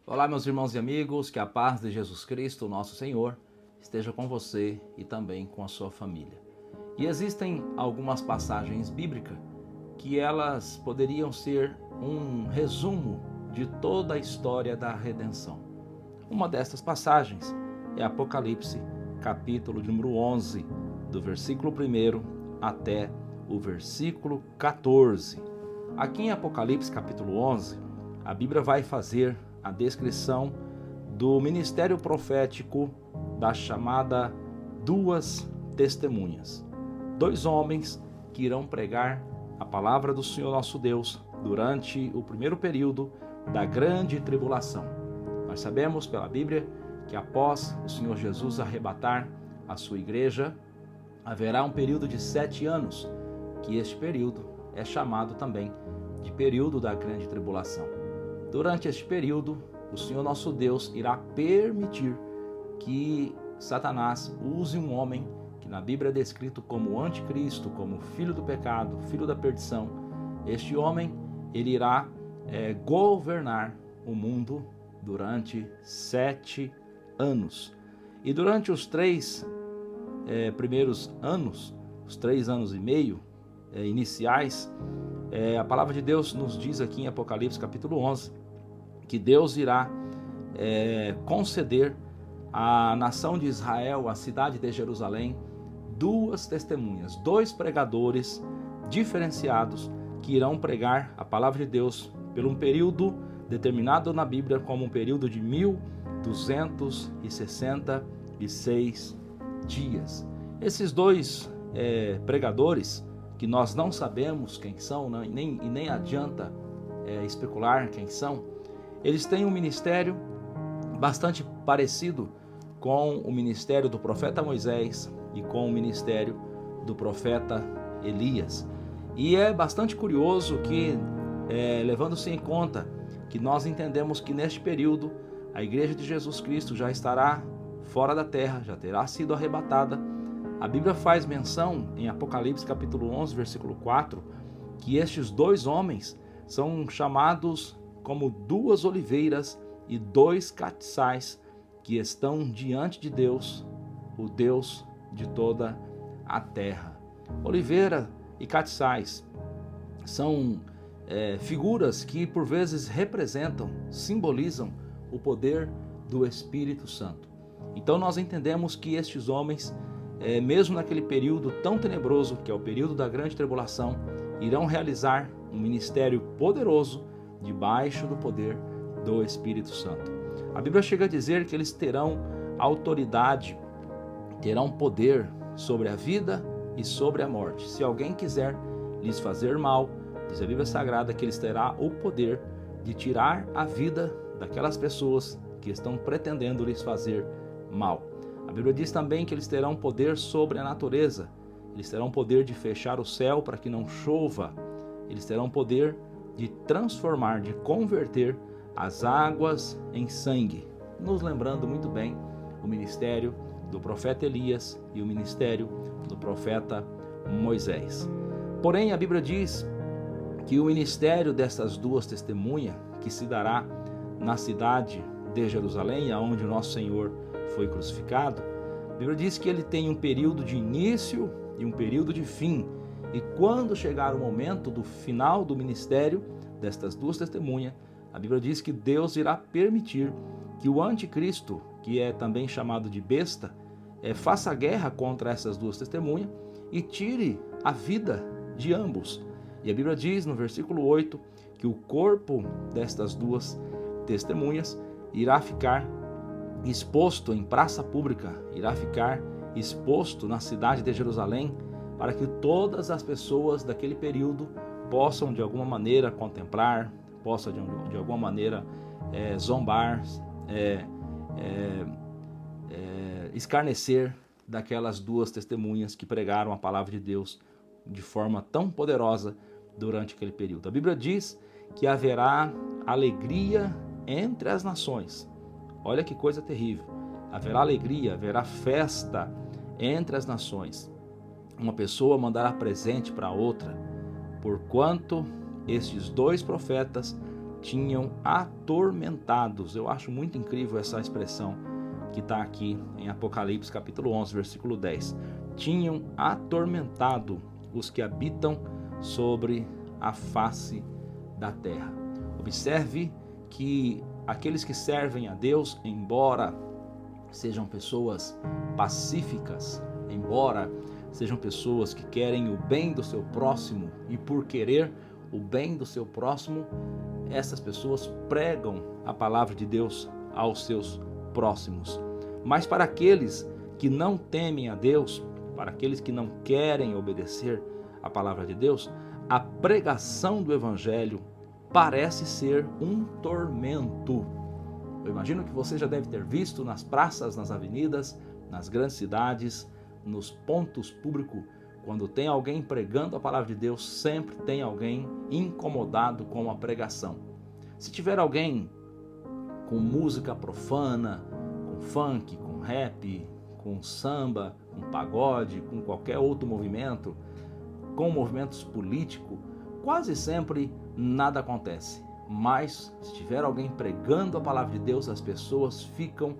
Olá, meus irmãos e amigos, que a paz de Jesus Cristo, nosso Senhor, esteja com você e também com a sua família. E existem algumas passagens bíblicas que elas poderiam ser um resumo de toda a história da redenção. Uma destas passagens é Apocalipse, capítulo número 11, do versículo 1 até o versículo 14. Aqui em Apocalipse, capítulo 11, a Bíblia vai fazer a descrição do ministério profético da chamada duas testemunhas. Dois homens que irão pregar a palavra do Senhor nosso Deus durante o primeiro período da grande tribulação. Nós sabemos pela Bíblia que após o Senhor Jesus arrebatar a sua igreja, haverá um período de 7 anos, que este período é chamado também de período da grande tribulação. Durante este período, o Senhor nosso Deus irá permitir que Satanás use um homem que na Bíblia é descrito como anticristo, como filho do pecado, filho da perdição. Este homem, ele irá governar o mundo durante 7 anos. E durante os 3 primeiros anos, os 3 anos e meio iniciais, a palavra de Deus nos diz aqui em Apocalipse capítulo 11, que Deus irá conceder à nação de Israel, à cidade de Jerusalém, duas testemunhas, dois pregadores diferenciados que irão pregar a palavra de Deus por um período determinado na Bíblia como um período de 1266 dias. Esses dois pregadores, que nós não sabemos quem são, e nem adianta especular quem são, eles têm um ministério bastante parecido com o ministério do profeta Moisés e com o ministério do profeta Elias. E é bastante curioso que, levando-se em conta que nós entendemos que neste período a igreja de Jesus Cristo já estará fora da terra, já terá sido arrebatada, a Bíblia faz menção em Apocalipse capítulo 11, versículo 4, que estes dois homens são chamados como duas oliveiras e dois castiçais que estão diante de Deus, o Deus de toda a terra. Oliveira e castiçais são figuras que por vezes representam, simbolizam o poder do Espírito Santo. Então nós entendemos que estes homens, mesmo naquele período tão tenebroso, que é o período da grande tribulação, irão realizar um ministério poderoso debaixo do poder do Espírito Santo. A Bíblia chega a dizer que eles terão autoridade, terão poder sobre a vida e sobre a morte. Se alguém quiser lhes fazer mal, diz a Bíblia Sagrada que eles terão o poder de tirar a vida daquelas pessoas que estão pretendendo lhes fazer mal. A Bíblia diz também que eles terão poder sobre a natureza, eles terão poder de fechar o céu para que não chova, eles terão poder de transformar, de converter as águas em sangue, nos lembrando muito bem o ministério do profeta Elias e o ministério do profeta Moisés. Porém, a Bíblia diz que o ministério dessas duas testemunhas, que se dará na cidade de Jerusalém, aonde o nosso Senhor foi crucificado, a Bíblia diz que ele tem um período de início e um período de fim. E quando chegar o momento do final do ministério destas duas testemunhas, a Bíblia diz que Deus irá permitir que o anticristo, que é também chamado de besta, faça guerra contra essas duas testemunhas e tire a vida de ambos. E a Bíblia diz no versículo 8 que o corpo destas duas testemunhas irá ficar exposto em praça pública, irá ficar exposto na cidade de Jerusalém, para que todas as pessoas daquele período possam de alguma maneira contemplar, possam de alguma maneira zombar, escarnecer daquelas duas testemunhas que pregaram a palavra de Deus de forma tão poderosa durante aquele período. A Bíblia diz que haverá alegria entre as nações. Olha que coisa terrível. Haverá alegria, haverá festa entre as nações. Uma pessoa mandará presente para outra, porquanto estes dois profetas tinham atormentados. Eu acho muito incrível essa expressão que está aqui em Apocalipse capítulo 11, versículo 10. Tinham atormentado os que habitam sobre a face da terra. Observe que aqueles que servem a Deus, embora sejam pessoas pacíficas, embora sejam pessoas que querem o bem do seu próximo, e por querer o bem do seu próximo, essas pessoas pregam a palavra de Deus aos seus próximos. Mas para aqueles que não temem a Deus, para aqueles que não querem obedecer a palavra de Deus, a pregação do Evangelho parece ser um tormento. Eu imagino que você já deve ter visto nas praças, nas avenidas, nas grandes cidades, nos pontos públicos, quando tem alguém pregando a palavra de Deus, sempre tem alguém incomodado com a pregação. Se tiver alguém com música profana, com funk, com rap, com samba, com pagode, com qualquer outro movimento, com movimentos políticos, quase sempre nada acontece. Mas se tiver alguém pregando a palavra de Deus, as pessoas ficam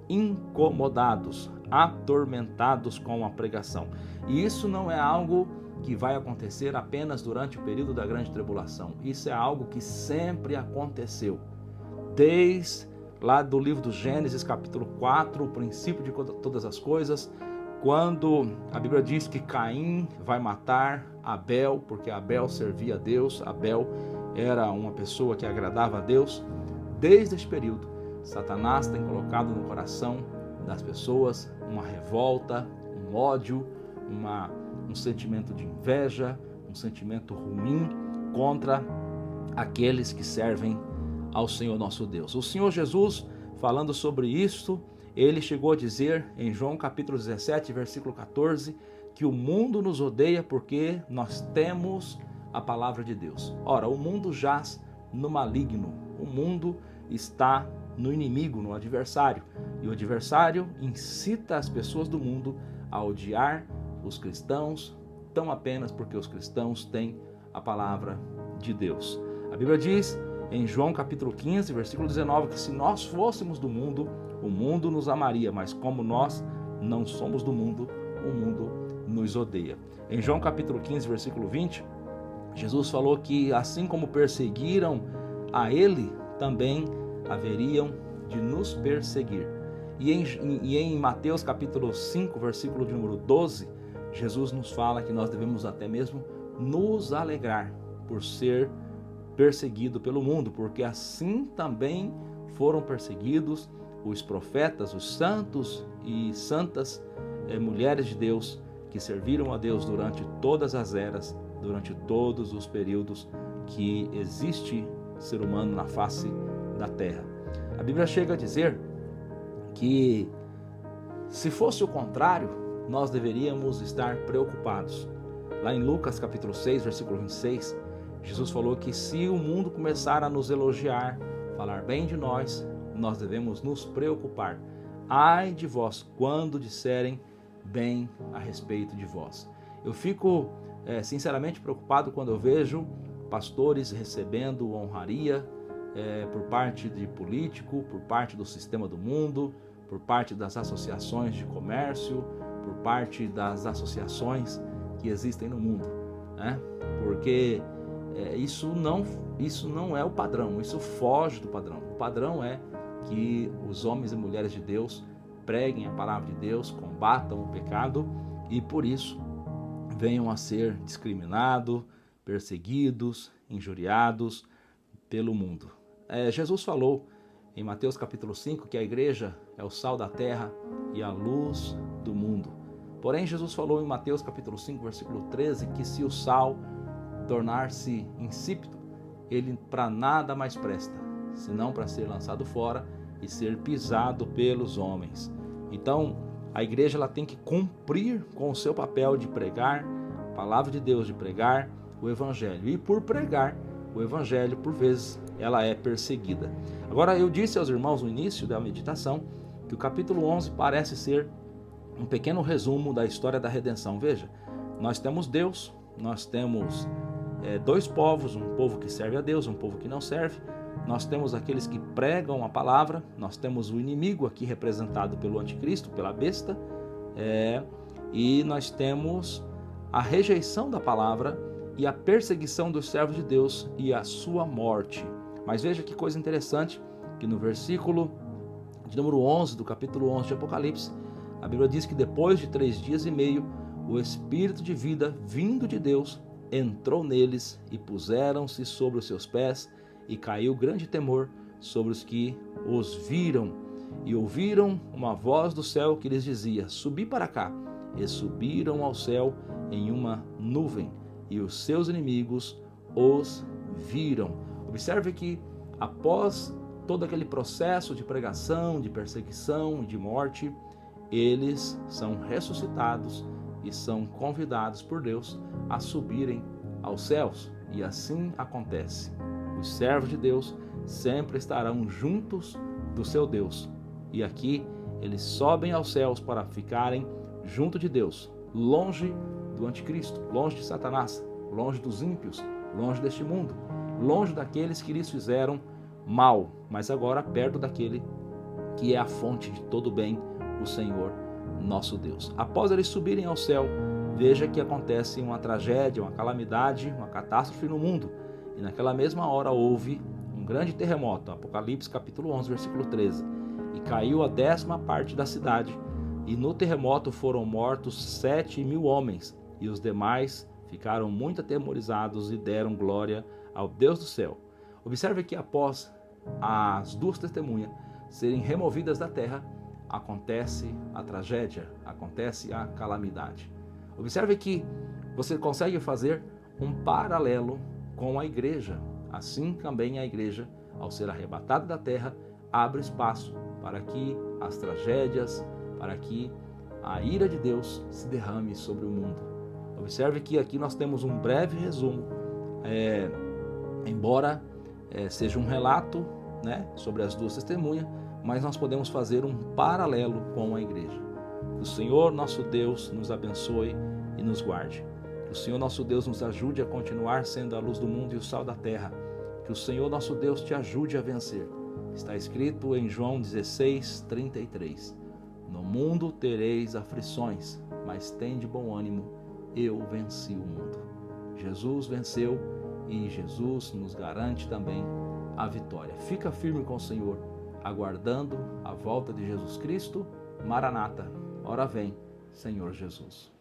incomodados, atormentados com a pregação. E isso não é algo que vai acontecer apenas durante o período da grande tribulação. Isso é algo que sempre aconteceu. Desde lá do livro do Gênesis, capítulo 4, o princípio de todas as coisas, quando a Bíblia diz que Caim vai matar Abel, porque Abel servia a Deus, Abel era uma pessoa que agradava a Deus. Desde esse período, Satanás tem colocado no coração das pessoas uma revolta, um ódio, um sentimento de inveja, um sentimento ruim contra aqueles que servem ao Senhor nosso Deus. O Senhor Jesus, falando sobre isso, ele chegou a dizer em João capítulo 17, versículo 14, que o mundo nos odeia porque nós temos a palavra de Deus. Ora, o mundo jaz no maligno, o mundo está no inimigo, no adversário, e o adversário incita as pessoas do mundo a odiar os cristãos, tão apenas porque os cristãos têm a palavra de Deus. A Bíblia diz em João capítulo 15, versículo 19, que se nós fôssemos do mundo, o mundo nos amaria, mas como nós não somos do mundo, o mundo nos odeia. Em João capítulo 15, versículo 20, Jesus falou que assim como perseguiram a ele, também haveriam de nos perseguir. E em Mateus capítulo 5, versículo de número 12, Jesus nos fala que nós devemos até mesmo nos alegrar por ser perseguido pelo mundo, porque assim também foram perseguidos os profetas, os santos e santas mulheres de Deus que serviram a Deus durante todas as eras, durante todos os períodos que existe ser humano na face da terra. A Bíblia chega a dizer que se fosse o contrário, nós deveríamos estar preocupados. Lá em Lucas capítulo 6, versículo 26, Jesus falou que se o mundo começar a nos elogiar, falar bem de nós, nós devemos nos preocupar. Ai de vós quando disserem bem a respeito de vós. Eu fico sinceramente preocupado quando eu vejo pastores recebendo honraria por parte de político, por parte do sistema do mundo, por parte das associações de comércio, por parte das associações que existem no mundo, né? Porque isso não é o padrão, isso foge do padrão. O padrão é que os homens e mulheres de Deus preguem a palavra de Deus, combatam o pecado e por isso venham a ser discriminados, perseguidos, injuriados pelo mundo. Jesus falou em Mateus capítulo 5 que a igreja é o sal da terra e a luz do mundo. Porém, Jesus falou em Mateus capítulo 5, versículo 13, que se o sal tornar-se insípido, ele para nada mais presta, senão para ser lançado fora e ser pisado pelos homens. Então, a igreja ela tem que cumprir com o seu papel de pregar a palavra de Deus, de pregar o evangelho. E por pregar o evangelho, por vezes, ela é perseguida. Agora, eu disse aos irmãos no início da meditação que o capítulo 11 parece ser um pequeno resumo da história da redenção. Veja, nós temos Deus, nós temos dois povos, um povo que serve a Deus, um povo que não serve, nós temos aqueles que pregam a palavra, nós temos o inimigo aqui representado pelo anticristo, pela besta, e nós temos a rejeição da palavra e a perseguição dos servos de Deus e a sua morte. Mas veja que coisa interessante, que no versículo de número 11 do capítulo 11 de Apocalipse, a Bíblia diz que depois de 3 dias e meio, o Espírito de vida vindo de Deus entrou neles e puseram-se sobre os seus pés, e caiu grande temor sobre os que os viram, e ouviram uma voz do céu que lhes dizia: subi para cá. E subiram ao céu em uma nuvem, e os seus inimigos os viram. Observe que após todo aquele processo de pregação, de perseguição e de morte, eles são ressuscitados e são convidados por Deus a subirem aos céus. E assim acontece. Os servos de Deus sempre estarão juntos do seu Deus. E aqui eles sobem aos céus para ficarem junto de Deus, longe do anticristo, longe de Satanás, longe dos ímpios, longe deste mundo, longe daqueles que lhes fizeram mal, mas agora perto daquele que é a fonte de todo bem, o Senhor nosso Deus. Após eles subirem ao céu, veja que acontece uma tragédia, uma calamidade, uma catástrofe no mundo. E naquela mesma hora houve um grande terremoto, Apocalipse capítulo 11, versículo 13. E caiu a 10ª parte da cidade, e no terremoto foram mortos 7.000 homens, e os demais ficaram muito atemorizados e deram glória ao Deus do céu. Observe que após as 2 testemunhas serem removidas da terra, acontece a tragédia, acontece a calamidade. Observe que você consegue fazer um paralelo com a igreja. Assim também a igreja, ao ser arrebatada da terra, abre espaço para que as tragédias, para que a ira de Deus se derrame sobre o mundo. Observe que aqui nós temos um breve resumo, embora seja um relato, sobre as 2 testemunhas, mas nós podemos fazer um paralelo com a igreja. Que o Senhor nosso Deus nos abençoe e nos guarde. Que o Senhor nosso Deus nos ajude a continuar sendo a luz do mundo e o sal da terra. Que o Senhor nosso Deus te ajude a vencer. Está escrito em João 16:33. No mundo tereis aflições, mas tende bom ânimo, eu venci o mundo. Jesus venceu e Jesus nos garante também a vitória. Fica firme com o Senhor, aguardando a volta de Jesus Cristo. Maranata, ora vem, Senhor Jesus.